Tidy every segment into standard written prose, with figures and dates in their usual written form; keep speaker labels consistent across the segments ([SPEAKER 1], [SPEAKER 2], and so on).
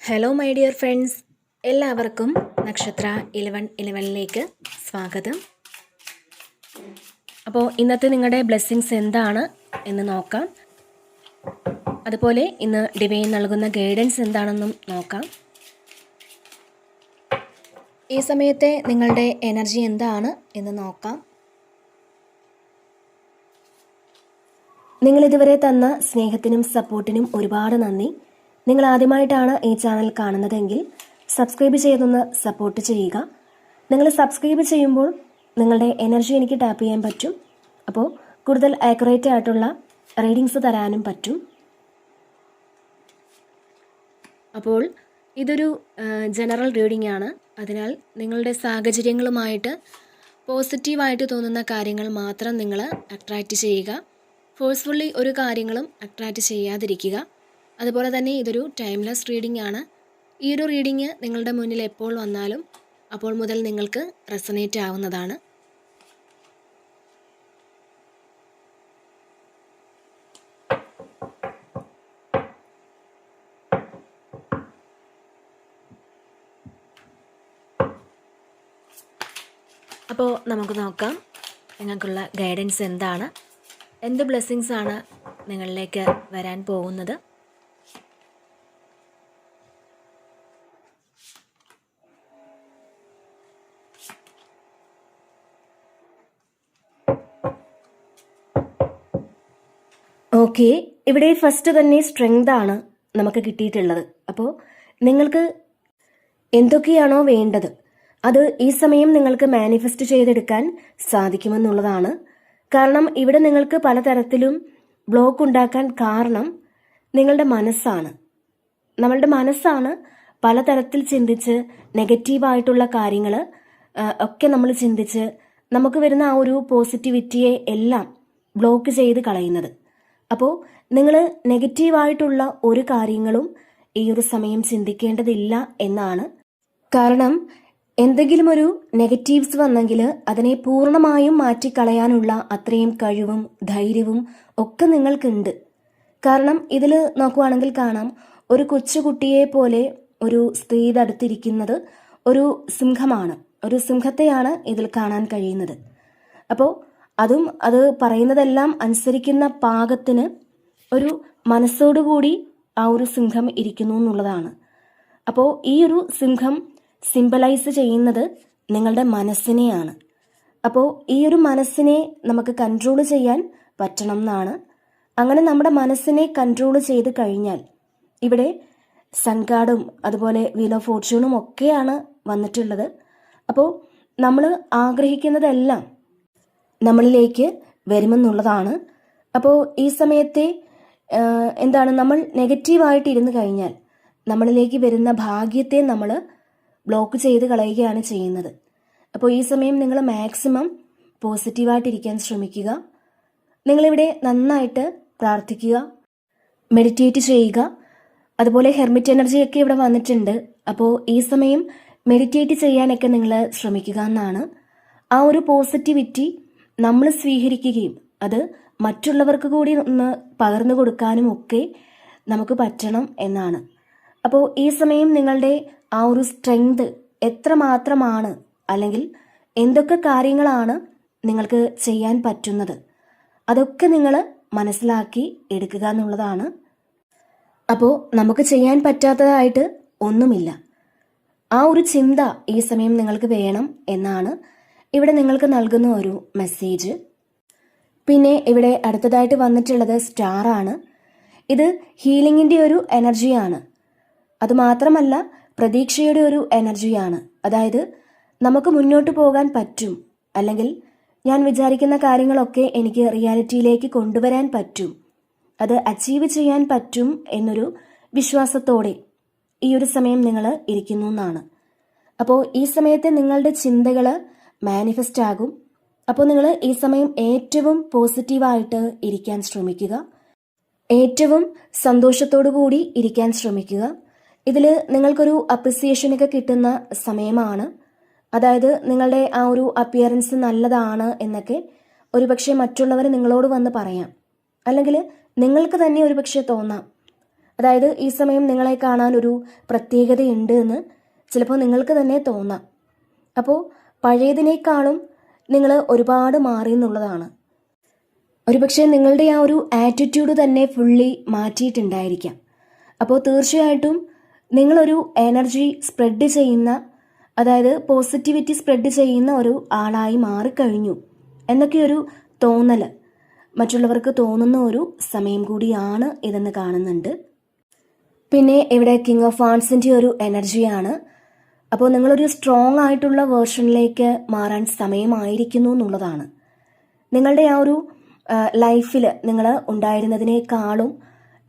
[SPEAKER 1] Hello my dear friends, എല്ലാവർക്കും നക്ഷത്ര 1111ലേക്ക് സ്വാഗതം. അപ്പോൾ ഇന്നത്തെ നിങ്ങളുടെ ബ്ലെസ്സിങ്സ് എന്താണ് എന്ന് നോക്കാം. അതുപോലെ ഇന്ന് ഡിവൈൻ നൽകുന്ന ഗൈഡൻസ് എന്താണെന്നും നോക്കാം. ഈ സമയത്തെ നിങ്ങളുടെ എനർജി എന്താണ് എന്ന് നോക്കാം. നിങ്ങളിതുവരെ തന്ന സ്നേഹത്തിനും സപ്പോർട്ടിനും ഒരുപാട് നന്ദി. നിങ്ങൾ ആദ്യമായിട്ടാണ് ഈ ചാനൽ കാണുന്നതെങ്കിൽ സബ്സ്ക്രൈബ് ചെയ്തൊന്ന് സപ്പോർട്ട് ചെയ്യുക. നിങ്ങൾ സബ്സ്ക്രൈബ് ചെയ്യുമ്പോൾ നിങ്ങളുടെ എനർജി എനിക്ക് ടാപ്പ് ചെയ്യാൻ പറ്റും. അപ്പോൾ കൂടുതൽ ആക്യുറേറ്റ് ആയിട്ടുള്ള റീഡിങ്സ് തരാനും പറ്റും. അപ്പോൾ ഇതൊരു ജനറൽ റീഡിംഗ് ആണ്. അതിനാൽ നിങ്ങളുടെ സാഹചര്യങ്ങളുമായിട്ട് പോസിറ്റീവായിട്ട് തോന്നുന്ന കാര്യങ്ങൾ മാത്രം നിങ്ങൾ അട്രാക്റ്റ് ചെയ്യുക. ഫോഴ്സ്ഫുള്ളി ഒരു കാര്യങ്ങളും അട്രാക്റ്റ് ചെയ്യാതിരിക്കുക. അതുപോലെ തന്നെ ഇതൊരു ടൈംലെസ് റീഡിംഗ് ആണ്. ഈ ഒരു റീഡിംഗ് നിങ്ങളുടെ മുന്നിൽ എപ്പോൾ വന്നാലും അപ്പോൾ മുതൽ നിങ്ങൾക്ക് റെസനേറ്റ് ആവുന്നതാണ്. അപ്പോൾ നമുക്ക് നോക്കാം നിങ്ങൾക്കുള്ള ഗൈഡൻസ് എന്താണ്, എന്ത് ബ്ലെസ്സിങ്സ് ആണ് നിങ്ങളിലേക്ക് വരാൻ പോകുന്നത്. ഓക്കെ, ഇവിടെ ഫസ്റ്റ് തന്നെ സ്ട്രെങ്ത് ആണ് നമുക്ക് കിട്ടിയിട്ടുള്ളത്. അപ്പോൾ നിങ്ങൾക്ക് എന്തൊക്കെയാണോ വേണ്ടത് അത് ഈ സമയം നിങ്ങൾക്ക് മാനിഫെസ്റ്റ് ചെയ്തെടുക്കാൻ സാധിക്കുമെന്നുള്ളതാണ്. കാരണം ഇവിടെ നിങ്ങൾക്ക് പലതരത്തിലും ബ്ലോക്ക് ഉണ്ടാക്കാൻ കാരണം നിങ്ങളുടെ മനസ്സാണ്. നമ്മളുടെ മനസ്സാണ് പലതരത്തിൽ ചിന്തിച്ച് നെഗറ്റീവായിട്ടുള്ള കാര്യങ്ങൾ ഒക്കെ നമ്മൾ ചിന്തിച്ച് നമുക്ക് വരുന്ന ആ ഒരു പോസിറ്റിവിറ്റിയെ എല്ലാം ബ്ലോക്ക് ചെയ്ത് കളയുന്നത്. അപ്പോൾ നിങ്ങൾ നെഗറ്റീവായിട്ടുള്ള ഒരു കാര്യങ്ങളും ഈ ഒരു സമയം ചിന്തിക്കേണ്ടതില്ല എന്നാണ്. കാരണം എന്തെങ്കിലും ഒരു നെഗറ്റീവ്സ് വന്നെങ്കിൽ അതിനെ പൂർണ്ണമായും മാറ്റിക്കളയാനുള്ള അത്രയും കഴിവും ധൈര്യവും ഒക്കെ നിങ്ങൾക്കുണ്ട്. കാരണം ഇതിൽ നോക്കുവാണെങ്കിൽ കാണാം, ഒരു കൊച്ചുകുട്ടിയെ പോലെ ഒരു സ്ത്രീ അടുത്തിരിക്കുന്നത് ഒരു സിംഹമാണ്. ഒരു സിംഹത്തെയാണ് ഇതിൽ കാണാൻ കഴിയുന്നത്. അപ്പോൾ അതും അത് പറയുന്നതെല്ലാം അനുസരിക്കുന്ന പാകത്തിന് ഒരു മനസ്സോടുകൂടി ആ ഒരു സിംഹം ഇരിക്കുന്നു എന്നുള്ളതാണ്. അപ്പോൾ ഈ ഒരു സിംഹം സിംബലൈസ് ചെയ്യുന്നത് നിങ്ങളുടെ മനസ്സിനെയാണ്. അപ്പോൾ ഈ ഒരു മനസ്സിനെ നമുക്ക് കൺട്രോൾ ചെയ്യാൻ പറ്റണം എന്നാണ്. അങ്ങനെ നമ്മുടെ മനസ്സിനെ കൺട്രോൾ ചെയ്ത് കഴിഞ്ഞാൽ ഇവിടെ സൺ കാർഡും അതുപോലെ വീൽ ഓഫ് ഫോർച്യൂണും ഒക്കെയാണ് വന്നിട്ടുള്ളത്. അപ്പോൾ നമ്മൾ ആഗ്രഹിക്കുന്നതെല്ലാം നമ്മളിലേക്ക് വരുമെന്നുള്ളതാണ്. അപ്പോൾ ഈ സമയത്തെ എന്താണ്, നമ്മൾ നെഗറ്റീവായിട്ട് ഇരുന്ന് കഴിഞ്ഞാൽ നമ്മളിലേക്ക് വരുന്ന ഭാഗ്യത്തെ നമ്മൾ ബ്ലോക്ക് ചെയ്ത് കളയുകയാണ് ചെയ്യുന്നത്. അപ്പോൾ ഈ സമയം നിങ്ങൾ മാക്സിമം പോസിറ്റീവായിട്ടിരിക്കാൻ ശ്രമിക്കുക. നിങ്ങളിവിടെ നന്നായിട്ട് പ്രാർത്ഥിക്കുക, മെഡിറ്റേറ്റ് ചെയ്യുക. അതുപോലെ ഹെർമിറ്റ് എനർജിയൊക്കെ ഇവിടെ വന്നിട്ടുണ്ട്. അപ്പോൾ ഈ സമയം മെഡിറ്റേറ്റ് ചെയ്യാനൊക്കെ നിങ്ങൾ ശ്രമിക്കുക എന്നാണ്. ആ ഒരു പോസിറ്റിവിറ്റി നമ്മൾ സ്വീകരിക്കുകയും അത് മറ്റുള്ളവർക്ക് കൂടി ഒന്ന് പകർന്നു കൊടുക്കാനും ഒക്കെ നമുക്ക് പറ്റണം എന്നാണ്. അപ്പോൾ ഈ സമയം നിങ്ങളുടെ ആ ഒരു സ്ട്രെങ്ത് എത്രമാത്രമാണ്, അല്ലെങ്കിൽ എന്തൊക്കെ കാര്യങ്ങളാണ് നിങ്ങൾക്ക് ചെയ്യാൻ പറ്റുന്നത്, അതൊക്കെ നിങ്ങൾ മനസ്സിലാക്കി എടുക്കുക എന്നുള്ളതാണ്. അപ്പോൾ നമുക്ക് ചെയ്യാൻ പറ്റാത്തതായിട്ട് ഒന്നുമില്ല. ആ ഒരു ചിന്ത ഈ സമയം നിങ്ങൾക്ക് വേണം എന്നാണ് ഇവിടെ നിങ്ങൾക്ക് നൽകുന്ന ഒരു മെസ്സേജ്. പിന്നെ ഇവിടെ അടുത്തതായിട്ട് വന്നിട്ടുള്ളത് സ്റ്റാർ ആണ്. ഇത് ഹീലിംഗിൻ്റെ ഒരു എനർജിയാണ്. അതുമാത്രമല്ല പ്രതീക്ഷയുടെ ഒരു എനർജിയാണ്. അതായത് നമുക്ക് മുന്നോട്ട് പോകാൻ പറ്റും, അല്ലെങ്കിൽ ഞാൻ വിചാരിക്കുന്ന കാര്യങ്ങളൊക്കെ എനിക്ക് റിയാലിറ്റിയിലേക്ക് കൊണ്ടുവരാൻ പറ്റും, അത് അച്ചീവ് ചെയ്യാൻ പറ്റും എന്നൊരു വിശ്വാസത്തോടെ ഈ ഒരു സമയം നിങ്ങൾ ഇരിക്കുന്നു എന്നാണ്. അപ്പോൾ ഈ സമയത്ത് നിങ്ങളുടെ ചിന്തകൾ മാനിഫെസ്റ്റ് ആകും. അപ്പോൾ നിങ്ങൾ ഈ സമയം ഏറ്റവും പോസിറ്റീവായിട്ട് ഇരിക്കാൻ ശ്രമിക്കുക, ഏറ്റവും സന്തോഷത്തോടു കൂടി ഇരിക്കാൻ ശ്രമിക്കുക. ഇതിൽ നിങ്ങൾക്കൊരു അപ്രിസിയേഷനൊക്കെ കിട്ടുന്ന സമയമാണ്. അതായത് നിങ്ങളുടെ ആ ഒരു അപ്പിയറൻസ് നല്ലതാണ് എന്നൊക്കെ ഒരുപക്ഷെ മറ്റുള്ളവർ നിങ്ങളോട് വന്ന് പറയാം, അല്ലെങ്കിൽ നിങ്ങൾക്ക് തന്നെ ഒരുപക്ഷെ തോന്നാം. അതായത് ഈ സമയം നിങ്ങളെ കാണാൻ ഒരു പ്രത്യേകതയുണ്ട് എന്ന് ചിലപ്പോൾ നിങ്ങൾക്ക് തന്നെ തോന്നാം. അപ്പോൾ പഴയതിനേക്കാളും നിങ്ങൾ ഒരുപാട് മാറി എന്നുള്ളതാണ്. ഒരുപക്ഷെ നിങ്ങളുടെ ആ ഒരു ആറ്റിറ്റ്യൂഡ് തന്നെ ഫുള്ളി മാറ്റിയിട്ടുണ്ടായിരിക്കാം. അപ്പോൾ തീർച്ചയായിട്ടും നിങ്ങളൊരു എനർജി സ്പ്രെഡ് ചെയ്യുന്ന, അതായത് പോസിറ്റിവിറ്റി സ്പ്രെഡ് ചെയ്യുന്ന ഒരു ആളായി മാറിക്കഴിഞ്ഞു എന്നൊക്കെയൊരു തോന്നൽ മറ്റുള്ളവർക്ക് തോന്നുന്ന ഒരു സമയം കൂടിയാണ് ഇതെന്ന് കാണുന്നുണ്ട്. പിന്നെ ഇവിടെ കിങ് ഓഫ് വാണ്ട്സിൻ്റെ ഒരു എനർജിയാണ്. അപ്പോൾ നിങ്ങളൊരു സ്ട്രോങ് ആയിട്ടുള്ള വേർഷനിലേക്ക് മാറാൻ സമയമായിരിക്കുന്നു എന്നുള്ളതാണ്. നിങ്ങളുടെ ആ ഒരു ലൈഫിൽ നിങ്ങൾ ഉണ്ടായിരുന്നതിനേക്കാളും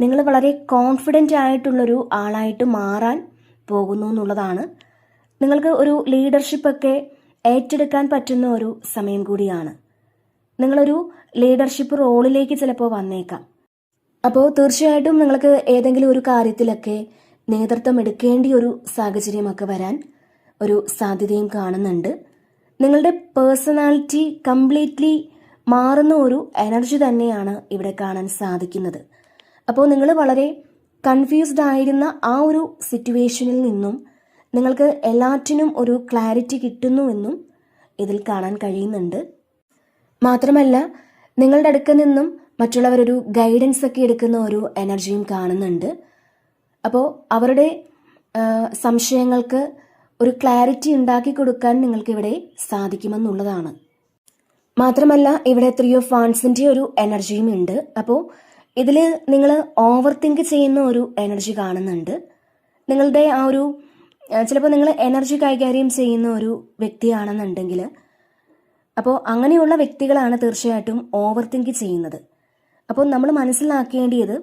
[SPEAKER 1] നിങ്ങൾ വളരെ കോൺഫിഡൻ്റ് ആയിട്ടുള്ളൊരു ആളായിട്ട് മാറാൻ പോകുന്നു എന്നുള്ളതാണ്. നിങ്ങൾക്ക് ഒരു ലീഡർഷിപ്പൊക്കെ ഏറ്റെടുക്കാൻ പറ്റുന്ന ഒരു സമയം കൂടിയാണ്. നിങ്ങളൊരു ലീഡർഷിപ്പ് റോളിലേക്ക് ചിലപ്പോൾ വന്നേക്കാം. അപ്പോൾ തീർച്ചയായിട്ടും നിങ്ങൾക്ക് ഏതെങ്കിലും ഒരു കാര്യത്തിലൊക്കെ നേതൃത്വം എടുക്കേണ്ട ഒരു സാഹചര്യമൊക്കെ വരാൻ ഒരു സാധ്യതയും കാണുന്നുണ്ട്. നിങ്ങളുടെ പേഴ്സണാലിറ്റി കംപ്ലീറ്റ്ലി മാറുന്ന ഒരു എനർജി തന്നെയാണ് ഇവിടെ കാണാൻ സാധിക്കുന്നത്. അപ്പോൾ നിങ്ങൾ വളരെ കൺഫ്യൂസ്ഡ് ആയിരുന്ന ആ ഒരു സിറ്റുവേഷനിൽ നിന്നും നിങ്ങൾക്ക് എല്ലാറ്റിനും ഒരു ക്ലാരിറ്റി കിട്ടുന്നുവെന്നും ഇതിൽ കാണാൻ കഴിയുന്നുണ്ട്. മാത്രമല്ല നിങ്ങളുടെ അടുക്കൽ നിന്നും മറ്റുള്ളവരൊരു ഗൈഡൻസ് ഒക്കെ എടുക്കുന്ന ഒരു എനർജിയും കാണുന്നുണ്ട്. അപ്പോൾ അവരുടെ സംശയങ്ങൾക്ക് ഒരു ക്ലാരിറ്റി ഉണ്ടാക്കി കൊടുക്കാൻ നിങ്ങൾക്കിവിടെ സാധിക്കുമെന്നുള്ളതാണ്. മാത്രമല്ല ഇവിടെ 3 ഓഫ് വാണ്ട്സിൻ്റെ ഒരു എനർജിയും ഉണ്ട്. അപ്പോൾ ഇതിൽ നിങ്ങൾ ഓവർ തിങ്ക് ചെയ്യുന്ന ഒരു എനർജി കാണുന്നുണ്ട്. നിങ്ങളുടെ ആ ഒരു ചിലപ്പോൾ നിങ്ങൾ എനർജി കൈകാര്യം ചെയ്യുന്ന ഒരു വ്യക്തിയാണെന്നുണ്ടെങ്കിൽ, അപ്പോൾ അങ്ങനെയുള്ള വ്യക്തികളാണ് തീർച്ചയായിട്ടും ഓവർ തിങ്ക് ചെയ്യുന്നത്. അപ്പോൾ നമ്മൾ മനസ്സിലാക്കേണ്ടത്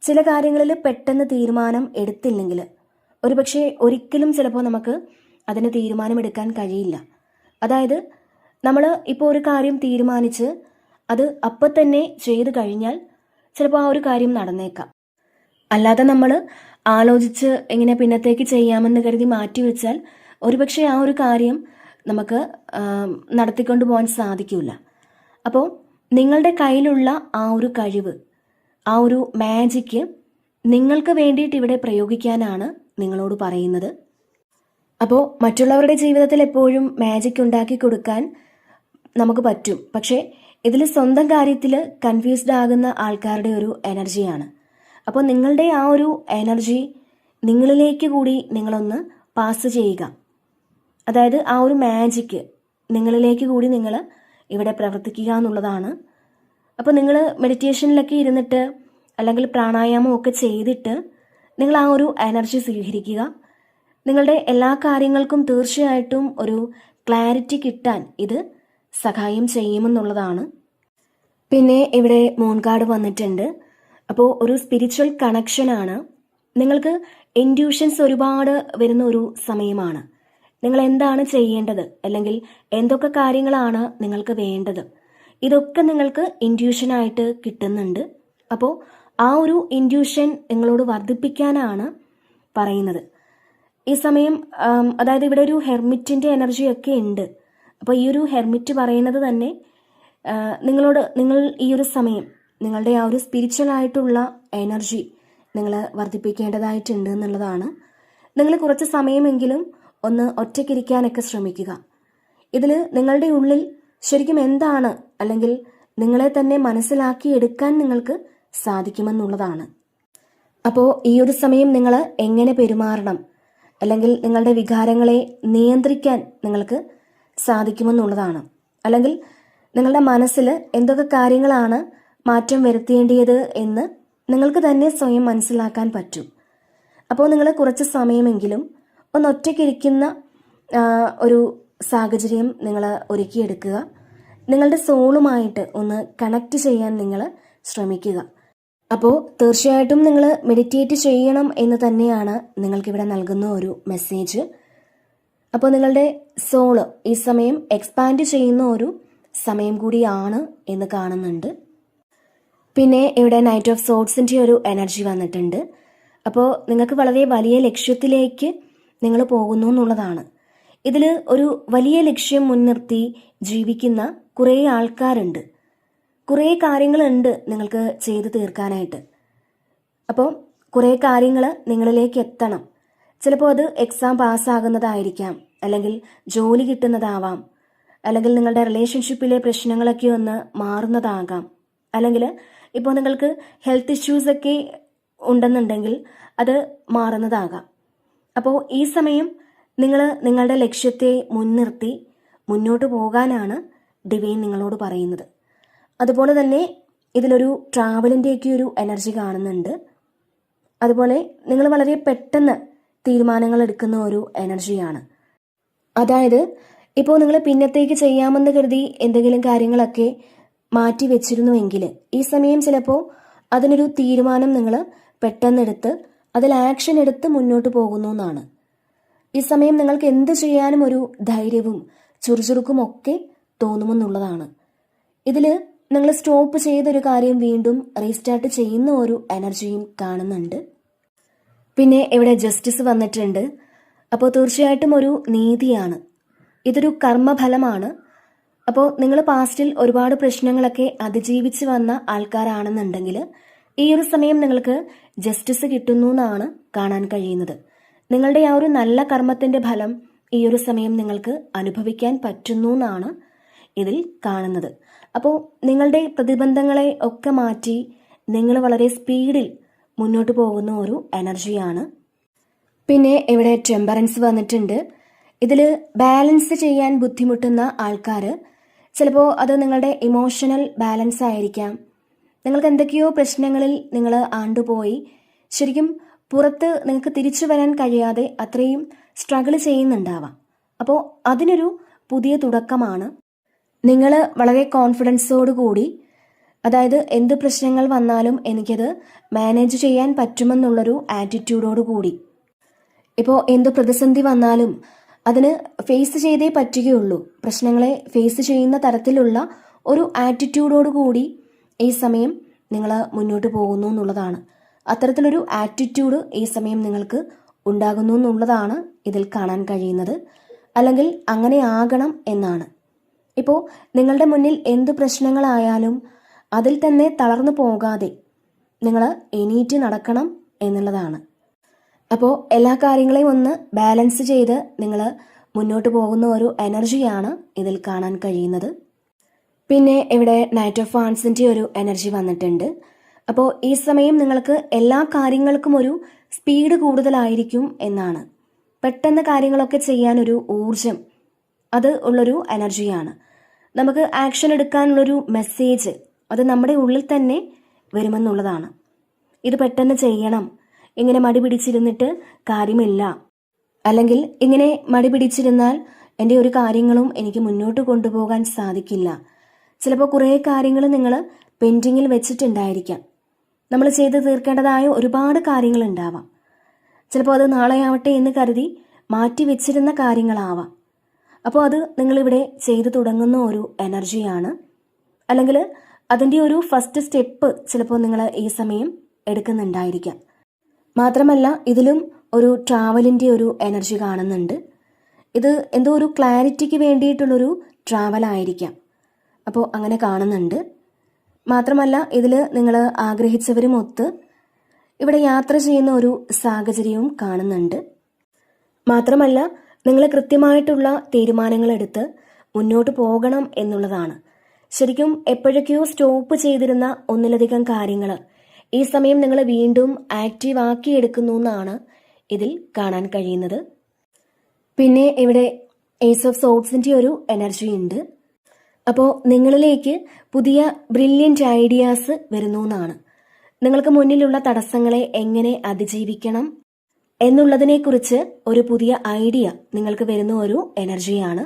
[SPEAKER 1] ചില കാര്യങ്ങളിൽ പെട്ടെന്ന് തീരുമാനം എടുത്തില്ലെങ്കിൽ ഒരുപക്ഷെ ഒരിക്കലും ചിലപ്പോൾ നമുക്ക് അതിന് തീരുമാനമെടുക്കാൻ കഴിയില്ല. അതായത് നമ്മൾ ഇപ്പോൾ ഒരു കാര്യം തീരുമാനിച്ച് അത് അപ്പം തന്നെ ചെയ്തു കഴിഞ്ഞാൽ ചിലപ്പോൾ ആ ഒരു കാര്യം നടന്നേക്കാം. അല്ലാതെ നമ്മൾ ആലോചിച്ച് എങ്ങനെ പിന്നത്തേക്ക് ചെയ്യാമെന്ന് കരുതി മാറ്റിവെച്ചാൽ ഒരുപക്ഷെ ആ ഒരു കാര്യം നമുക്ക് നടത്തിക്കൊണ്ടു പോകാൻ സാധിക്കില്ല. അപ്പോൾ നിങ്ങളുടെ കയ്യിലുള്ള ആ ഒരു കഴിവ്, ആ ഒരു മാജിക്ക് നിങ്ങൾക്ക് വേണ്ടിയിട്ട് ഇവിടെ പ്രയോഗിക്കാനാണ് നിങ്ങളോട് പറയുന്നത്. അപ്പോൾ മറ്റുള്ളവരുടെ ജീവിതത്തിൽ എപ്പോഴും മാജിക് ഉണ്ടാക്കി കൊടുക്കാൻ നമുക്ക് പറ്റും. പക്ഷേ ഇതിൽ സ്വന്തം കാര്യത്തിൽ കൺഫ്യൂസ്ഡ് ആകുന്ന ആൾക്കാരുടെ ഒരു എനർജിയാണ്. അപ്പോൾ നിങ്ങളുടെ ആ ഒരു എനർജി നിങ്ങളിലേക്ക് കൂടി നിങ്ങളൊന്ന് പാസ് ചെയ്യുക. അതായത് ആ ഒരു മാജിക്ക് നിങ്ങളിലേക്ക് കൂടി നിങ്ങൾ ഇവിടെ പ്രവർത്തിക്കുക എന്നുള്ളതാണ്. അപ്പോൾ നിങ്ങൾ മെഡിറ്റേഷനിലൊക്കെ ഇരുന്നിട്ട് അല്ലെങ്കിൽ പ്രാണായാമം ഒക്കെ ചെയ്തിട്ട് നിങ്ങൾ ആ ഒരു എനർജി സ്വീകരിക്കുക. നിങ്ങളുടെ എല്ലാ കാര്യങ്ങൾക്കും തീർച്ചയായിട്ടും ഒരു ക്ലാരിറ്റി കിട്ടാൻ ഇത് സഹായം ചെയ്യുമെന്നുള്ളതാണ്. പിന്നെ ഇവിടെ മൂൺ കാർഡ് വന്നിട്ടുണ്ട്. അപ്പോൾ ഒരു സ്പിരിച്വൽ കണക്ഷനാണ്. നിങ്ങൾക്ക് ഇൻറ്റ്യൂഷൻസ് ഒരുപാട് വരുന്ന ഒരു സമയമാണ്. നിങ്ങൾ എന്താണ് ചെയ്യേണ്ടത്, അല്ലെങ്കിൽ എന്തൊക്കെ കാര്യങ്ങളാണ് നിങ്ങൾക്ക് വേണ്ടത്, ഇതൊക്കെ നിങ്ങൾക്ക് ഇൻറ്റ്യൂഷനായിട്ട് കിട്ടുന്നുണ്ട്. അപ്പോൾ ആ ഒരു ഇൻറ്റ്യൂഷൻ നിങ്ങളോട് വർദ്ധിപ്പിക്കാനാണ് പറയുന്നത് ഈ സമയം. അതായത് ഇവിടെ ഒരു ഹെർമിറ്റിൻ്റെ എനർജിയൊക്കെ ഉണ്ട്. അപ്പോൾ ഈ ഒരു ഹെർമിറ്റ് പറയുന്നത് തന്നെ നിങ്ങൾ ഈ ഒരു സമയം നിങ്ങളുടെ ആ ഒരു സ്പിരിച്വൽ ആയിട്ടുള്ള എനർജി നിങ്ങൾ വർദ്ധിപ്പിക്കേണ്ടതായിട്ടുണ്ട് എന്നുള്ളതാണ്. നിങ്ങൾ കുറച്ച് സമയമെങ്കിലും ഒന്ന് ഒറ്റയ്ക്കിരിക്കാനൊക്കെ ശ്രമിക്കുക. ഇതിൽ നിങ്ങളുടെ ഉള്ളിൽ ശരിക്കും എന്താണ്, അല്ലെങ്കിൽ നിങ്ങളെ തന്നെ മനസ്സിലാക്കിയെടുക്കാൻ നിങ്ങൾക്ക് സാധിക്കുമെന്നുള്ളതാണ്. അപ്പോൾ ഈ ഒരു സമയം നിങ്ങൾ എങ്ങനെ പെരുമാറണം, അല്ലെങ്കിൽ നിങ്ങളുടെ വികാരങ്ങളെ നിയന്ത്രിക്കാൻ നിങ്ങൾക്ക് സാധിക്കുമെന്നുള്ളതാണ്. അല്ലെങ്കിൽ നിങ്ങളുടെ മനസ്സിൽ എന്തൊക്കെ കാര്യങ്ങളാണ് മാറ്റം വരുത്തേണ്ടത് എന്ന് നിങ്ങൾക്ക് തന്നെ സ്വയം മനസ്സിലാക്കാൻ പറ്റും. അപ്പോൾ നിങ്ങൾ കുറച്ച് സമയമെങ്കിലും ഒന്ന് ഒറ്റയ്ക്കിരിക്കുന്ന ഒരു സാഹചര്യം നിങ്ങൾ ഒരുക്കിയെടുക്കുക. നിങ്ങളുടെ സോളുമായിട്ട് ഒന്ന് കണക്റ്റ് ചെയ്യാൻ നിങ്ങൾ ശ്രമിക്കുക. അപ്പോൾ തീർച്ചയായിട്ടും നിങ്ങൾ മെഡിറ്റേറ്റ് ചെയ്യണം എന്ന് തന്നെയാണ് നിങ്ങൾക്കിവിടെ നൽകുന്ന ഒരു മെസ്സേജ്. അപ്പോൾ നിങ്ങളുടെ സോള് ഈ സമയം എക്സ്പാൻഡ് ചെയ്യുന്ന ഒരു സമയം കൂടിയാണ് എന്ന് കാണുന്നുണ്ട്. പിന്നെ ഇവിടെ നൈറ്റ് ഓഫ് സോഡ്സിൻ്റെ ഒരു എനർജി വന്നിട്ടുണ്ട്. അപ്പോൾ നിങ്ങൾക്ക് വളരെ വലിയ ലക്ഷ്യത്തിലേക്ക് നിങ്ങൾ പോകുന്നു എന്നുള്ളതാണ്. ഇതിൽ ഒരു വലിയ ലക്ഷ്യം മുൻനിർത്തി ജീവിക്കുന്ന കുറേ ആൾക്കാരുണ്ട്. കുറേ കാര്യങ്ങളുണ്ട് നിങ്ങൾക്ക് ചെയ്തു തീർക്കാനായിട്ട്. അപ്പോൾ കുറേ കാര്യങ്ങൾ നിങ്ങളിലേക്ക് എത്തണം. ചിലപ്പോൾ അത് എക്സാം പാസ്സാകുന്നതായിരിക്കാം, അല്ലെങ്കിൽ ജോലി കിട്ടുന്നതാവാം, അല്ലെങ്കിൽ നിങ്ങളുടെ റിലേഷൻഷിപ്പിലെ പ്രശ്നങ്ങളൊക്കെ ഒന്ന് മാറുന്നതാകാം, അല്ലെങ്കിൽ ഇപ്പോൾ നിങ്ങൾക്ക് ഹെൽത്ത് ഇഷ്യൂസൊക്കെ ഉണ്ടെന്നുണ്ടെങ്കിൽ അത് മാറുന്നതാകാം. അപ്പോൾ ഈ സമയം നിങ്ങൾ നിങ്ങളുടെ ലക്ഷ്യത്തെ മുൻനിർത്തി മുന്നോട്ട് പോകാനാണ് ഡിവൈൻ നിങ്ങളോട് പറയുന്നത്. അതുപോലെ തന്നെ ഇതിലൊരു ട്രാവലിൻ്റെയൊക്കെ ഒരു എനർജി കാണുന്നുണ്ട്. അതുപോലെ നിങ്ങൾ വളരെ പെട്ടെന്ന് തീരുമാനങ്ങൾ എടുക്കുന്ന ഒരു എനർജിയാണ്. അതായത് ഇപ്പോൾ നിങ്ങൾ പിന്നത്തേക്ക് ചെയ്യാമെന്ന് കരുതി എന്തെങ്കിലും കാര്യങ്ങളൊക്കെ മാറ്റി വെച്ചിരുന്നുവെങ്കിൽ ഈ സമയം ചിലപ്പോൾ അതിനൊരു തീരുമാനം നിങ്ങൾ പെട്ടെന്നെടുത്ത് അതിൽ ആക്ഷൻ എടുത്ത് മുന്നോട്ട് പോകുന്നു എന്നാണ്. ഈ സമയം നിങ്ങൾക്ക് എന്ത് ചെയ്യാനും ഒരു ധൈര്യവും ചുറുചുറുക്കും ഒക്കെ തോന്നുമെന്നുള്ളതാണ്. ഇതിൽ നിങ്ങൾ സ്റ്റോപ്പ് ചെയ്തൊരു കാര്യം വീണ്ടും റീസ്റ്റാർട്ട് ചെയ്യുന്ന ഒരു എനർജിയും കാണുന്നുണ്ട്. പിന്നെ ഇവിടെ ജസ്റ്റിസ് വന്നിട്ടുണ്ട്. അപ്പോൾ തീർച്ചയായിട്ടും ഒരു നീതിയാണ്, ഇതൊരു കർമ്മഫലമാണ്. അപ്പോൾ നിങ്ങൾ പാസ്റ്റിൽ ഒരുപാട് പ്രശ്നങ്ങളൊക്കെ അതിജീവിച്ച് വന്ന ആൾക്കാരാണെന്നുണ്ടെങ്കിൽ ഈ ഒരു സമയം നിങ്ങൾക്ക് ജസ്റ്റിസ് കിട്ടുന്നു എന്നാണ് കാണാൻ കഴിയുന്നത്. നിങ്ങളുടെ ആ ഒരു നല്ല കർമ്മത്തിൻ്റെ ഫലം ഈ ഒരു സമയം നിങ്ങൾക്ക് അനുഭവിക്കാൻ പറ്റുന്നു എന്നാണ് ഇതിൽ കാണുന്നത്. അപ്പോൾ നിങ്ങളുടെ പ്രതിബന്ധങ്ങളെ ഒക്കെ മാറ്റി നിങ്ങൾ വളരെ സ്പീഡിൽ മുന്നോട്ട് പോകുന്ന ഒരു എനർജിയാണ്. പിന്നെ ഇവിടെ ടെമ്പറൻസ് വന്നിട്ടുണ്ട്. ഇതിൽ ബാലൻസ് ചെയ്യാൻ ബുദ്ധിമുട്ടുന്ന ആൾക്കാർ ചിലപ്പോൾ അത് നിങ്ങളുടെ ഇമോഷണൽ ബാലൻസ് ആയിരിക്കാം. നിങ്ങൾക്ക് എന്തൊക്കെയോ പ്രശ്നങ്ങളിൽ നിങ്ങൾ ആണ്ടുപോയി ശരിക്കും പുറത്ത് നിങ്ങൾക്ക് തിരിച്ചു വരാൻ കഴിയാതെ അത്രയും സ്ട്രഗിൾ ചെയ്യുന്നുണ്ടാവാം. അപ്പോൾ അതിനൊരു പുതിയ തുടക്കമാണ്. നിങ്ങൾ വളരെ കോൺഫിഡൻസോട് കൂടി, അതായത് എന്ത് പ്രശ്നങ്ങൾ വന്നാലും എനിക്കത് മാനേജ് ചെയ്യാൻ പറ്റുമെന്നുള്ളൊരു ആറ്റിറ്റ്യൂഡോട് കൂടി, ഇപ്പോൾ എന്ത് പ്രതിസന്ധി വന്നാലും അതിന് ഫേസ് ചെയ്തേ പറ്റുകയുള്ളൂ, പ്രശ്നങ്ങളെ ഫേസ് ചെയ്യുന്ന തരത്തിലുള്ള ഒരു ആറ്റിറ്റ്യൂഡോട് കൂടി ഈ സമയം നിങ്ങൾ മുന്നോട്ട് പോകുന്നു എന്നുള്ളതാണ്. അത്തരത്തിലൊരു ആറ്റിറ്റ്യൂഡ് ഈ സമയം നിങ്ങൾക്ക് ഉണ്ടാകുന്നു എന്നുള്ളതാണ് ഇതിൽ കാണാൻ കഴിയുന്നത്. അല്ലെങ്കിൽ അങ്ങനെ ആകണം എന്നാണ്. ഇപ്പോൾ നിങ്ങളുടെ മുന്നിൽ എന്ത് പ്രശ്നങ്ങളായാലും അതിൽ തന്നെ തളർന്നു പോകാതെ നിങ്ങൾ എണീറ്റ് നടക്കണം എന്നുള്ളതാണ്. അപ്പോൾ എല്ലാ കാര്യങ്ങളെയും ഒന്ന് ബാലൻസ് ചെയ്ത് നിങ്ങൾ മുന്നോട്ട് പോകുന്ന ഒരു എനർജിയാണ് ഇതിൽ കാണാൻ കഴിയുന്നത്. പിന്നെ ഇവിടെ നൈറ്റ് ഓഫ് വാൻസിൻ്റെ ഒരു എനർജി വന്നിട്ടുണ്ട്. അപ്പോൾ ഈ സമയം നിങ്ങൾക്ക് എല്ലാ കാര്യങ്ങൾക്കും ഒരു സ്പീഡ് കൂടുതലായിരിക്കും എന്നാണ്. പെട്ടെന്ന് കാര്യങ്ങളൊക്കെ ചെയ്യാനൊരു ഊർജം അത് ഉള്ളൊരു എനർജിയാണ്. നമുക്ക് ആക്ഷൻ എടുക്കാനുള്ളൊരു മെസ്സേജ് അത് നമ്മുടെ ഉള്ളിൽ തന്നെ വരുമെന്നുള്ളതാണ്. ഇത് പെട്ടെന്ന് ചെയ്യണം, ഇങ്ങനെ മടി പിടിച്ചിരുന്നിട്ട് കാര്യമില്ല, അല്ലെങ്കിൽ ഇങ്ങനെ മടി പിടിച്ചിരുന്നാൽ എൻ്റെ ഒരു കാര്യങ്ങളും എനിക്ക് മുന്നോട്ട് കൊണ്ടുപോകാൻ സാധിക്കില്ല. ചിലപ്പോൾ കുറേ കാര്യങ്ങൾ നിങ്ങൾ പെൻഡിങ്ങിൽ വെച്ചിട്ടുണ്ടായിരിക്കാം. നമ്മൾ ചെയ്ത് തീർക്കേണ്ടതായ ഒരുപാട് കാര്യങ്ങളുണ്ടാവാം. ചിലപ്പോൾ അത് നാളെയാവട്ടെ എന്ന് കരുതി മാറ്റി വെച്ചിരുന്ന കാര്യങ്ങളാവാം. അപ്പോൾ അത് നിങ്ങളിവിടെ ചെയ്തു തുടങ്ങുന്ന ഒരു എനർജിയാണ്. അല്ലെങ്കിൽ അതിൻ്റെ ഒരു ഫസ്റ്റ് സ്റ്റെപ്പ് ചിലപ്പോൾ നിങ്ങൾ ഈ സമയം എടുക്കുന്നുണ്ടായിരിക്കാം. മാത്രമല്ല ഇതിലും ഒരു ട്രാവലിൻ്റെ ഒരു എനർജി കാണുന്നുണ്ട്. ഇത് എന്തോ ഒരു ക്ലാരിറ്റിക്ക് വേണ്ടിയിട്ടുള്ളൊരു ട്രാവലായിരിക്കാം. അപ്പോൾ അങ്ങനെ കാണുന്നുണ്ട്. മാത്രമല്ല ഇതിൽ നിങ്ങൾ ആഗ്രഹിച്ചവരും ഒത്ത് ഇവിടെ യാത്ര ചെയ്യുന്ന ഒരു സാഹചര്യവും കാണുന്നുണ്ട്. മാത്രമല്ല നിങ്ങൾ കൃത്യമായിട്ടുള്ള തീരുമാനങ്ങളെടുത്ത് മുന്നോട്ട് പോകണം എന്നുള്ളതാണ്. ശരിക്കും എപ്പോഴൊക്കെയോ സ്റ്റോപ്പ് ചെയ്തിരുന്ന ഒന്നിലധികം കാര്യങ്ങൾ ഈ സമയം നിങ്ങൾ വീണ്ടും ആക്റ്റീവ് ആക്കിയെടുക്കുന്നു എന്നാണ് ഇതിൽ കാണാൻ കഴിയുന്നത്. പിന്നെ ഇവിടെ ഏസ് ഓഫ് സോഡ്സിൻ്റെ ഒരു എനർജി ഉണ്ട്. അപ്പോൾ നിങ്ങളിലേക്ക് പുതിയ ബ്രില്യൻ്റ് ഐഡിയാസ് വരുന്നു എന്നാണ്. നിങ്ങൾക്ക് മുന്നിലുള്ള തടസ്സങ്ങളെ എങ്ങനെ അതിജീവിക്കണം എന്നുള്ളതിനെക്കുറിച്ച് ഒരു പുതിയ ഐഡിയ നിങ്ങൾക്ക് വരുന്ന ഒരു എനർജിയാണ്.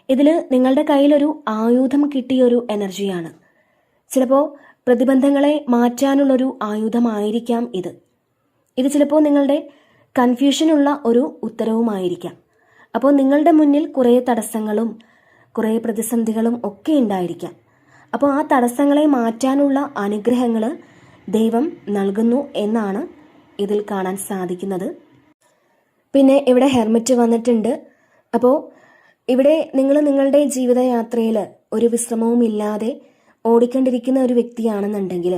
[SPEAKER 1] ഇതിൽ നിങ്ങളുടെ കയ്യിലൊരു ആയുധം കിട്ടിയൊരു എനർജിയാണ്. ചിലപ്പോൾ പ്രതിബന്ധങ്ങളെ മാറ്റാനുള്ളൊരു ആയുധമായിരിക്കാം ഇത്. ഇത് ചിലപ്പോൾ നിങ്ങളുടെ കൺഫ്യൂഷനുള്ള ഒരു ഉത്തരവുമായിരിക്കാം. അപ്പോൾ നിങ്ങളുടെ മുന്നിൽ കുറേ തടസ്സങ്ങളും കുറേ പ്രതിസന്ധികളും ഒക്കെ ഉണ്ടായിരിക്കാം. അപ്പോൾ ആ തടസ്സങ്ങളെ മാറ്റാനുള്ള അനുഗ്രഹങ്ങൾ ദൈവം നൽകുന്നു എന്നാണ് ഇതിൽ കാണാൻ സാധിക്കുന്നത്. പിന്നെ ഇവിടെ ഹെർമിറ്റ് വന്നിട്ടുണ്ട്. അപ്പോൾ ഇവിടെ നിങ്ങൾ നിങ്ങളുടെ ജീവിതയാത്രയിൽ ഒരു വിശ്രമവും ഇല്ലാതെ ഓടിക്കൊണ്ടിരിക്കുന്ന ഒരു വ്യക്തിയാണെന്നുണ്ടെങ്കിൽ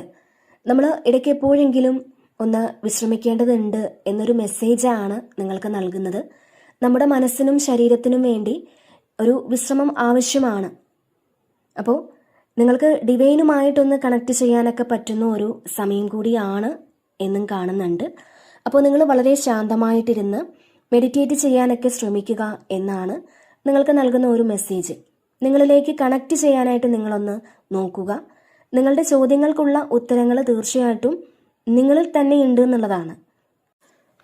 [SPEAKER 1] നമ്മൾ ഇടയ്ക്ക് എപ്പോഴെങ്കിലും ഒന്ന് വിശ്രമിക്കേണ്ടതുണ്ട് എന്നൊരു മെസ്സേജാണ് നിങ്ങൾക്ക് നൽകുന്നത്. നമ്മുടെ മനസ്സിനും ശരീരത്തിനും വേണ്ടി ഒരു വിശ്രമം ആവശ്യമാണ്. അപ്പോൾ നിങ്ങൾക്ക് ഡിവൈനുമായിട്ടൊന്ന് കണക്ട് ചെയ്യാനൊക്കെ പറ്റുന്ന ഒരു സമയം കൂടിയാണ് എന്നും കാണുന്നുണ്ട്. അപ്പോൾ നിങ്ങൾ വളരെ ശാന്തമായിട്ടിരുന്ന് മെഡിറ്റേറ്റ് ചെയ്യാനൊക്കെ ശ്രമിക്കുക എന്നാണ് നിങ്ങൾക്ക് നൽകുന്ന ഒരു മെസ്സേജ്. നിങ്ങളിലേക്ക് കണക്ട് ചെയ്യാനായിട്ട് നിങ്ങളൊന്ന് നോക്കുക. നിങ്ങളുടെ ചോദ്യങ്ങൾക്കുള്ള ഉത്തരങ്ങൾ തീർച്ചയായിട്ടും നിങ്ങളിൽ തന്നെ ഉണ്ട് എന്നുള്ളതാണ്.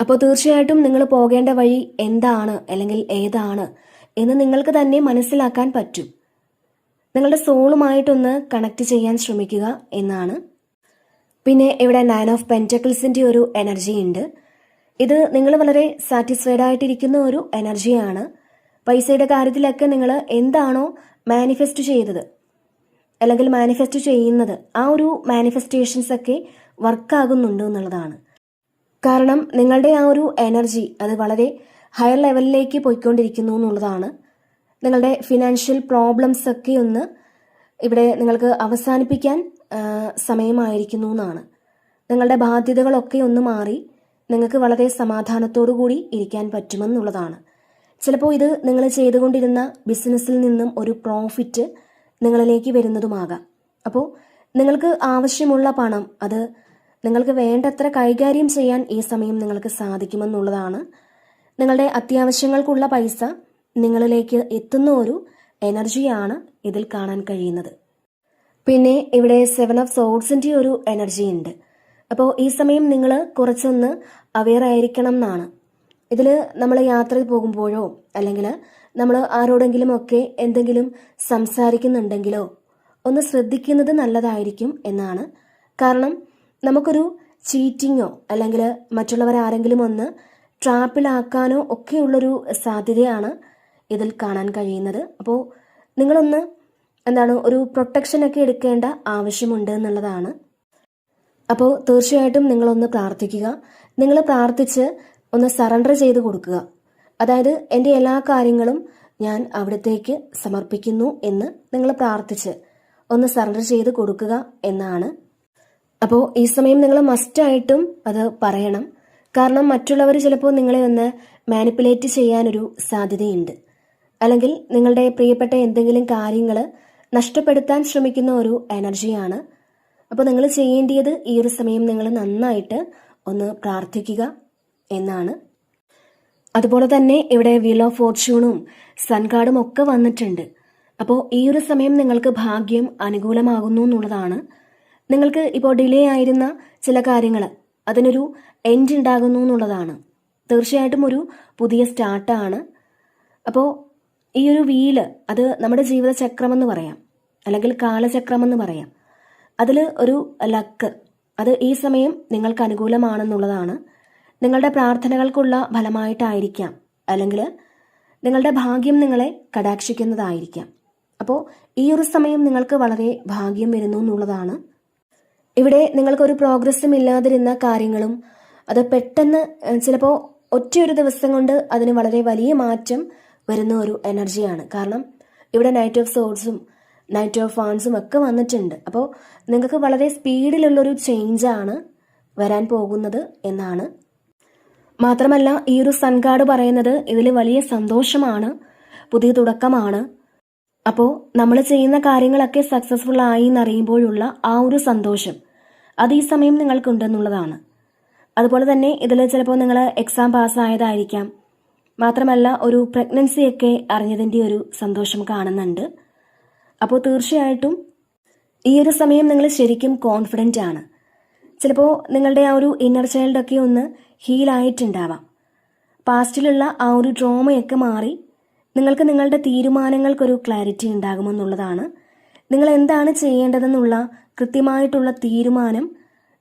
[SPEAKER 1] അപ്പോൾ തീർച്ചയായിട്ടും നിങ്ങൾ പോകേണ്ട വഴി എന്താണ് അല്ലെങ്കിൽ ഏതാണ് എന്ന് നിങ്ങൾക്ക് തന്നെ മനസ്സിലാക്കാൻ പറ്റും. നിങ്ങളുടെ സോളുമായിട്ടൊന്ന് കണക്ട് ചെയ്യാൻ ശ്രമിക്കുക എന്നാണ്. പിന്നെ ഇവിടെ 9 ഓഫ് പെൻറ്റക്കിൾസിൻ്റെ ഒരു എനർജി ഉണ്ട്. ഇത് നിങ്ങൾ വളരെ സാറ്റിസ്ഫൈഡ് ആയിട്ടിരിക്കുന്ന ഒരു എനർജിയാണ്. പൈസയുടെ കാര്യത്തിലൊക്കെ നിങ്ങൾ എന്താണോ മാനിഫെസ്റ്റ് ചെയ്തത് അല്ലെങ്കിൽ മാനിഫെസ്റ്റ് ചെയ്യുന്നത്, ആ ഒരു മാനിഫെസ്റ്റേഷൻസ് ഒക്കെ വർക്കാകുന്നുണ്ട് എന്നുള്ളതാണ്. കാരണം നിങ്ങളുടെ ആ ഒരു എനർജി അത് വളരെ ഹയർ ലെവലിലേക്ക് പോയിക്കൊണ്ടിരിക്കുന്നു എന്നുള്ളതാണ്. നിങ്ങളുടെ ഫിനാൻഷ്യൽ പ്രോബ്ലംസ് ഒക്കെ ഒന്ന് ഇവിടെ നിങ്ങൾക്ക് അവസാനിപ്പിക്കാൻ സമയമായിരിക്കുന്നു എന്നാണ്. നിങ്ങളുടെ ബാധ്യതകളൊക്കെ ഒന്ന് മാറി നിങ്ങൾക്ക് വളരെ സമാധാനത്തോടു കൂടി ഇരിക്കാൻ പറ്റുമെന്നുള്ളതാണ്. ചിലപ്പോൾ ഇത് നിങ്ങൾ ചെയ്തുകൊണ്ടിരുന്ന ബിസിനസ്സിൽ നിന്നും ഒരു പ്രോഫിറ്റ് നിങ്ങളിലേക്ക് വരുന്നതുമാകാം. അപ്പോൾ നിങ്ങൾക്ക് ആവശ്യമുള്ള പണം അത് നിങ്ങൾക്ക് വേണ്ടത്ര കൈകാര്യം ചെയ്യാൻ ഈ സമയം നിങ്ങൾക്ക് സാധിക്കുമെന്നുള്ളതാണ്. നിങ്ങളുടെ അത്യാവശ്യങ്ങൾക്കുള്ള പൈസ നിങ്ങളിലേക്ക് എത്തുന്ന ഒരു എനർജിയാണ് ഇതിൽ കാണാൻ കഴിയുന്നത്. പിന്നെ ഇവിടെ 7 ഓഫ് സോഡ്സിൻ്റെ ഒരു എനർജി ഉണ്ട്. അപ്പോൾ ഈ സമയം നിങ്ങൾ കുറച്ചൊന്ന് അവെയർ ആയിരിക്കണം എന്നാണ്. ഇതിൽ നമ്മൾ യാത്ര പോകുമ്പോഴോ അല്ലെങ്കിൽ നമ്മൾ ആരോടെങ്കിലും ഒക്കെ എന്തെങ്കിലും സംസാരിക്കുന്നുണ്ടെങ്കിലോ ഒന്ന് ശ്രദ്ധിക്കുന്നത് നല്ലതായിരിക്കും എന്നാണ്. കാരണം നമുക്കൊരു ചീറ്റിങ്ങോ അല്ലെങ്കിൽ മറ്റുള്ളവരാരെങ്കിലും ഒന്ന് ട്രാപ്പിലാക്കാനോ ഒക്കെയുള്ളൊരു സാധ്യതയാണ് ഇതിൽ കാണാൻ കഴിയുന്നത്. അപ്പോൾ നിങ്ങളൊന്ന് ഒരു പ്രൊട്ടക്ഷനൊക്കെ എടുക്കേണ്ട ആവശ്യമുണ്ട് എന്നുള്ളതാണ്. അപ്പോൾ തീർച്ചയായിട്ടും നിങ്ങളൊന്ന് പ്രാർത്ഥിക്കുക. നിങ്ങൾ പ്രാർത്ഥിച്ച് ഒന്ന് സറണ്ടർ ചെയ്ത് കൊടുക്കുക. അതായത് എൻ്റെ എല്ലാ കാര്യങ്ങളും ഞാൻ അവിടത്തേക്ക് സമർപ്പിക്കുന്നു എന്ന് നിങ്ങൾ പ്രാർത്ഥിച്ച് ഒന്ന് സറണ്ടർ ചെയ്ത് കൊടുക്കുക എന്നാണ്. അപ്പോൾ ഈ സമയം നിങ്ങൾ മസ്റ്റായിട്ടും അത് പറയണം. കാരണം മറ്റുള്ളവർ ചിലപ്പോൾ നിങ്ങളെ ഒന്ന് മാനിപ്പുലേറ്റ് ചെയ്യാനൊരു സാധ്യതയുണ്ട്. അല്ലെങ്കിൽ നിങ്ങളുടെ പ്രിയപ്പെട്ട എന്തെങ്കിലും കാര്യങ്ങൾ നഷ്ടപ്പെടുത്താൻ ശ്രമിക്കുന്ന ഒരു എനർജിയാണ്. അപ്പോൾ നിങ്ങൾ ചെയ്യേണ്ടത് ഈ ഒരു സമയം നിങ്ങൾ നന്നായിട്ട് ഒന്ന് പ്രാർത്ഥിക്കുക എന്നാണ്. അതുപോലെ തന്നെ ഇവിടെ വീൽ ഓഫ് ഫോർച്യൂണും സൺ കാർഡും ഒക്കെ വന്നിട്ടുണ്ട്. അപ്പോൾ ഈ ഒരു സമയം നിങ്ങൾക്ക് ഭാഗ്യം അനുകൂലമാകുന്നു എന്നുള്ളതാണ്. നിങ്ങൾക്ക് ഇപ്പോൾ ഡിലേ ആയിരുന്ന ചില കാര്യങ്ങൾ അതിനൊരു എൻഡ് ഉണ്ടാകുന്നു എന്നുള്ളതാണ്. തീർച്ചയായിട്ടും ഒരു പുതിയ സ്റ്റാർട്ടാണ്. അപ്പോൾ ഈ ഒരു വീല് അത് നമ്മുടെ ജീവിതചക്രമെന്ന് പറയാം, അല്ലെങ്കിൽ കാലചക്രമെന്ന് പറയാം. അതിൽ ഒരു ലക്ക് അത് ഈ സമയം നിങ്ങൾക്ക് അനുകൂലമാണെന്നുള്ളതാണ്. നിങ്ങളുടെ പ്രാർത്ഥനകൾക്കുള്ള ഫലമായിട്ടായിരിക്കാം, അല്ലെങ്കിൽ നിങ്ങളുടെ ഭാഗ്യം നിങ്ങളെ കടാക്ഷിക്കുന്നതായിരിക്കാം. അപ്പോൾ ഈ ഒരു സമയം നിങ്ങൾക്ക് വളരെ ഭാഗ്യം വരുന്നു എന്നുള്ളതാണ്. ഇവിടെ നിങ്ങൾക്കൊരു പ്രോഗ്രസ്സും ഇല്ലാതിരുന്ന കാര്യങ്ങളും അത് പെട്ടെന്ന് ചിലപ്പോൾ ഒറ്റയൊരു ദിവസം കൊണ്ട് അതിന് വളരെ വലിയ മാറ്റം വരുന്ന ഒരു എനർജിയാണ്. കാരണം ഇവിടെ നൈറ്റ് ഓഫ് സോഡ്സും നൈറ്റ് ഓഫ് വാൻസും ഒക്കെ വന്നിട്ടുണ്ട്. അപ്പോൾ നിങ്ങൾക്ക് വളരെ സ്പീഡിലുള്ളൊരു ചേഞ്ചാണ് വരാൻ പോകുന്നത് എന്നാണ്. മാത്രമല്ല ഈ ഒരു സൺ കാർഡ് പറയുന്നത് ഇതിൽ വലിയ സന്തോഷമാണ്, പുതിയ തുടക്കമാണ്. അപ്പോൾ നമ്മൾ ചെയ്യുന്ന കാര്യങ്ങളൊക്കെ സക്സസ്ഫുൾ ആയി എന്നറിയുമ്പോഴുള്ള ആ ഒരു സന്തോഷം അത് ഈ സമയം നിങ്ങൾക്കുണ്ടെന്നുള്ളതാണ്. അതുപോലെ തന്നെ ഇതിൽ ചിലപ്പോൾ നിങ്ങൾ എക്സാം പാസ്സായതായിരിക്കാം. മാത്രമല്ല ഒരു പ്രഗ്നൻസിയൊക്കെ അറിഞ്ഞതിൻ്റെ ഒരു സന്തോഷം കാണുന്നുണ്ട്. അപ്പോൾ തീർച്ചയായിട്ടും ഈ ഒരു സമയം നിങ്ങൾ ശരിക്കും കോൺഫിഡൻ്റ് ആണ്. ചിലപ്പോൾ നിങ്ങളുടെ ആ ഒരു ഇന്നർ ചൈൽഡൊക്കെ ഒന്ന് ഹീലായിട്ടുണ്ടാവാം. പാസ്റ്റിലുള്ള ആ ഒരു ട്രോമയൊക്കെ മാറി നിങ്ങൾക്ക് നിങ്ങളുടെ തീരുമാനങ്ങൾക്കൊരു ക്ലാരിറ്റി ഉണ്ടാകുമെന്നുള്ളതാണ്. നിങ്ങൾ എന്താണ് ചെയ്യേണ്ടതെന്നുള്ള കൃത്യമായിട്ടുള്ള തീരുമാനം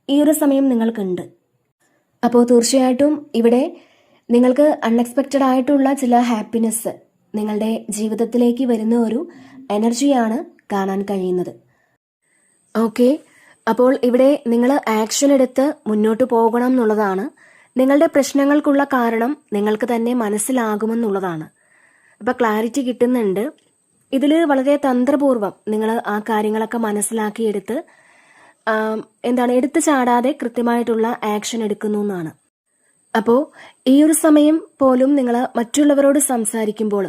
[SPEAKER 1] ഈ ഒരു സമയം നിങ്ങൾക്കുണ്ട്. അപ്പോൾ തീർച്ചയായിട്ടും ഇവിടെ നിങ്ങൾക്ക് അൺഎക്സ്പെക്റ്റഡ് ആയിട്ടുള്ള ചില ഹാപ്പിനെസ് നിങ്ങളുടെ ജീവിതത്തിലേക്ക് വരുന്ന ഒരു എനർജിയാണ് കാണാൻ കഴിയുന്നത്. ഓക്കെ, അപ്പോൾ ഇവിടെ നിങ്ങൾ ആക്ഷൻ എടുത്ത് മുന്നോട്ട് പോകണം എന്നുള്ളതാണ്. നിങ്ങളുടെ പ്രശ്നങ്ങൾക്കുള്ള കാരണം നിങ്ങൾക്ക് തന്നെ മനസ്സിലാകുമെന്നുള്ളതാണ്. അപ്പോൾ ക്ലാരിറ്റി കിട്ടുന്നുണ്ട്. ഇതിൽ വളരെ തന്ത്രപൂർവ്വം നിങ്ങൾ ആ കാര്യങ്ങളൊക്കെ മനസ്സിലാക്കിയെടുത്ത് എന്താണ് എടുത്തു ചാടാതെ കൃത്യമായിട്ടുള്ള ആക്ഷൻ എടുക്കുന്നു എന്നാണ്. അപ്പോൾ ഈ ഒരു സമയം പോലും നിങ്ങൾ മറ്റുള്ളവരോട് സംസാരിക്കുമ്പോൾ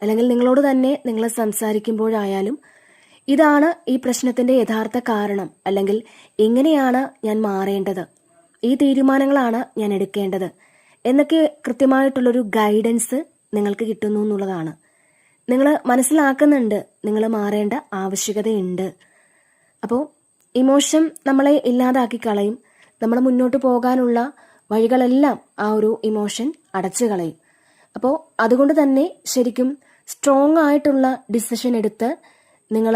[SPEAKER 1] അല്ലെങ്കിൽ നിങ്ങളോട് തന്നെ നിങ്ങൾ സംസാരിക്കുമ്പോഴായാലും ഇതാണ് ഈ പ്രശ്നത്തിന്റെ യഥാർത്ഥ കാരണം, അല്ലെങ്കിൽ എങ്ങനെയാണ് ഞാൻ മാറേണ്ടത്, ഈ തീരുമാനങ്ങളാണ് ഞാൻ എടുക്കേണ്ടത് എന്നൊക്കെ കൃത്യമായിട്ടുള്ളൊരു ഗൈഡൻസ് നിങ്ങൾക്ക് കിട്ടുന്നു എന്നുള്ളതാണ്. നിങ്ങൾ മനസ്സിലാക്കുന്നുണ്ട് നിങ്ങൾ മാറേണ്ട ആവശ്യകതയുണ്ട്. അപ്പോൾ ഇമോഷൻ നമ്മളെ ഇല്ലാതാക്കി കളയും. നമ്മൾ മുന്നോട്ട് പോകാനുള്ള വഴികളെല്ലാം ആ ഒരു ഇമോഷൻ അടച്ചു കളയും. അപ്പോൾ അതുകൊണ്ട് തന്നെ ശരിക്കും സ്ട്രോങ് ആയിട്ടുള്ള ഡിസിഷൻ എടുത്ത് നിങ്ങൾ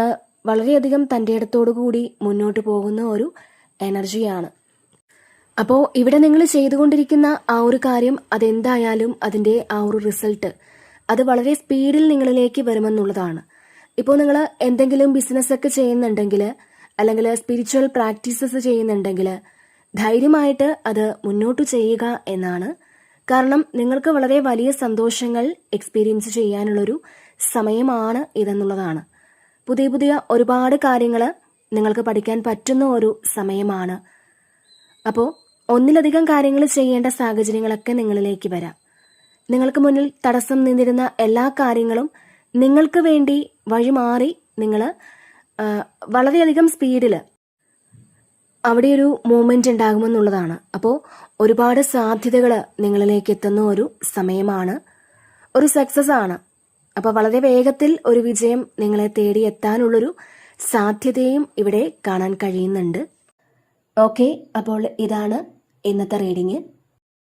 [SPEAKER 1] വളരെയധികം തൻ്റെ ഇടത്തോടു കൂടി മുന്നോട്ട് പോകുന്ന ഒരു എനർജിയാണ്. അപ്പോൾ ഇവിടെ നിങ്ങൾ ചെയ്തുകൊണ്ടിരിക്കുന്ന ആ ഒരു കാര്യം അതെന്തായാലും അതിൻ്റെ ആ ഒരു റിസൾട്ട് അത് വളരെ സ്പീഡിൽ നിങ്ങളിലേക്ക് വരുമെന്നുള്ളതാണ്. ഇപ്പോൾ നിങ്ങൾ എന്തെങ്കിലും ബിസിനസ്സൊക്കെ ചെയ്യുന്നുണ്ടെങ്കിൽ അല്ലെങ്കിൽ സ്പിരിച്വൽ പ്രാക്ടീസസ് ചെയ്യുന്നുണ്ടെങ്കിൽ ധൈര്യമായിട്ട് അത് മുന്നോട്ട് ചെയ്യുക എന്നാണ്. കാരണം നിങ്ങൾക്ക് വളരെ വലിയ സന്തോഷങ്ങൾ എക്സ്പീരിയൻസ് ചെയ്യാനുള്ളൊരു സമയമാണ് ഇതെന്നുള്ളതാണ്. പുതിയ പുതിയ ഒരുപാട് കാര്യങ്ങൾ നിങ്ങൾക്ക് പഠിക്കാൻ പറ്റുന്ന ഒരു സമയമാണ്. അപ്പോൾ ഒന്നിലധികം കാര്യങ്ങൾ ചെയ്യേണ്ട സാഹചര്യങ്ങളൊക്കെ നിങ്ങളിലേക്ക് വരാം. നിങ്ങൾക്ക് മുന്നിൽ തടസ്സം നിന്നിരുന്ന എല്ലാ കാര്യങ്ങളും നിങ്ങൾക്ക് വേണ്ടി വഴിമാറി നിങ്ങൾ വളരെയധികം സ്പീഡിൽ അവിടെ ഒരു മൂവ്മെന്റ് ഉണ്ടാകുമെന്നുള്ളതാണ്. അപ്പോൾ ഒരുപാട് സാധ്യതകൾ നിങ്ങളിലേക്ക് എത്തുന്ന ഒരു സമയമാണ്, ഒരു സക്സസ് ആണ്. അപ്പോൾ വളരെ വേഗത്തിൽ ഒരു വിജയം നിങ്ങളെ തേടി എത്താനുള്ളൊരു സാധ്യതയും ഇവിടെ കാണാൻ കഴിയുന്നുണ്ട്. ഓക്കെ, അപ്പോൾ ഇതാണ് ഇന്നത്തെ റീഡിങ്.